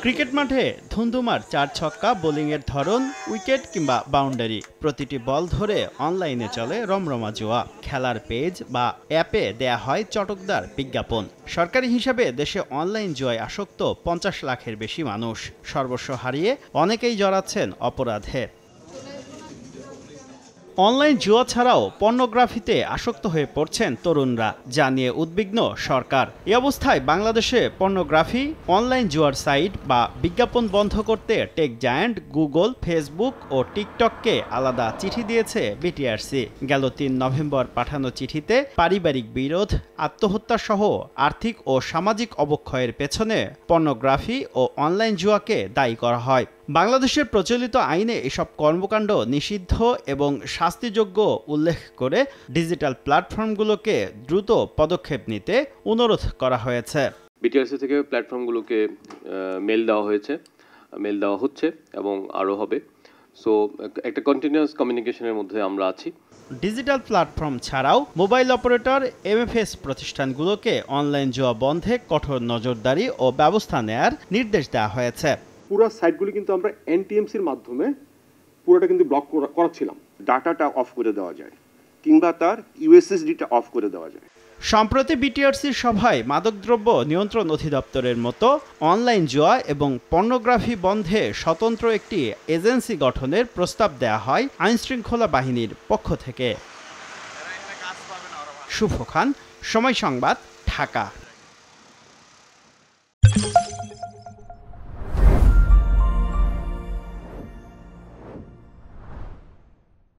Cricket মাঠে ধুন্ধুমার ৪ ছক্কা, বোলিংয়ের ধরন, উইকেট কিংবা বাউন্ডারি, প্রতিটি বল ধরে অনলাইনে চলে রমরমা জুয়া। খেলার পেজ বা অ্যাপে দেয়া হয় চটকদার বিজ্ঞাপন। সরকারি হিসাবে দেশে অনলাইন জুয়ায় আসক্ত ৫০ লাখের বেশি মানুষ। সর্বস্ব হারিয়ে অনেকেই জড়াচ্ছেন অপরাধে। অনলাইন জুয়া ছাড়াও পর্নোগ্রাফিতে আসক্ত হয়ে পড়ছেন তরুণরা, যা নিয়ে উদ্বিগ্ন সরকার। এই অবস্থায় বাংলাদেশে পর্নোগ্রাফি, অনলাইন জুয়ার সাইট বা বিজ্ঞাপন বন্ধ করতে টেক জায়ান্ট গুগল, ফেসবুক ও টিকটককে আলাদা চিঠি দিয়েছে বিটিআরসি। গেল ৩ নভেম্বর পাঠানো চিঠিতে পারিবারিক বিরোধ, আত্মহত্যা সহ আর্থিক ও সামাজিক অবক্ষয়ের পেছনে পর্নোগ্রাফি ও অনলাইন জুয়াকে দায়ী করা হয়। বাংলাদেশের প্রচলিত আইনে এসব কর্মকাণ্ড নিষিদ্ধ এবং শাস্তিযোগ্য উল্লেখ করে ডিজিটাল প্ল্যাটফর্মগুলোকে দ্রুত পদক্ষেপ নিতে অনুরোধ করা হয়েছে। বিটিআরসি থেকে প্ল্যাটফর্মগুলোকে মেল দেওয়া হচ্ছে এবং আরও হবে। সো একটা কন্টিনিউয়াস কমিউনিকেশনের মধ্যে আমরা আছি। ডিজিটাল প্ল্যাটফর্ম ছাড়াও মোবাইল অপারেটর, এমএফএস প্রতিষ্ঠানগুলোকে অনলাইন জুয়া বন্ধে কঠোর নজরদারি ও ব্যবস্থা নেয়ার নির্দেশ দেওয়া হয়েছে। পুরো সাইটগুলি কিন্তু আমরা এনটিএমসির মাধ্যমে পুরোটা কিন্তু ব্লক করাচ্ছিলাম। ডাটাটা অফ করে দেওয়া যায় কিংবা তার ইউএসএসডিটা অফ করে দেওয়া যায়। সম্প্রতি বিটিআরসির সভায় মাদকদ্রব্য নিয়ন্ত্রণ অধিদপ্তরের মতো অনলাইন জুয়া এবং পর্নোগ্রাফি বন্ধে স্বতন্ত্র একটি এজেন্সি গঠনের প্রস্তাব দেওয়া হয় আইনশৃঙ্খলা বাহিনীর পক্ষ থেকে। শুভ খান, সময় সংবাদ, ঢাকা।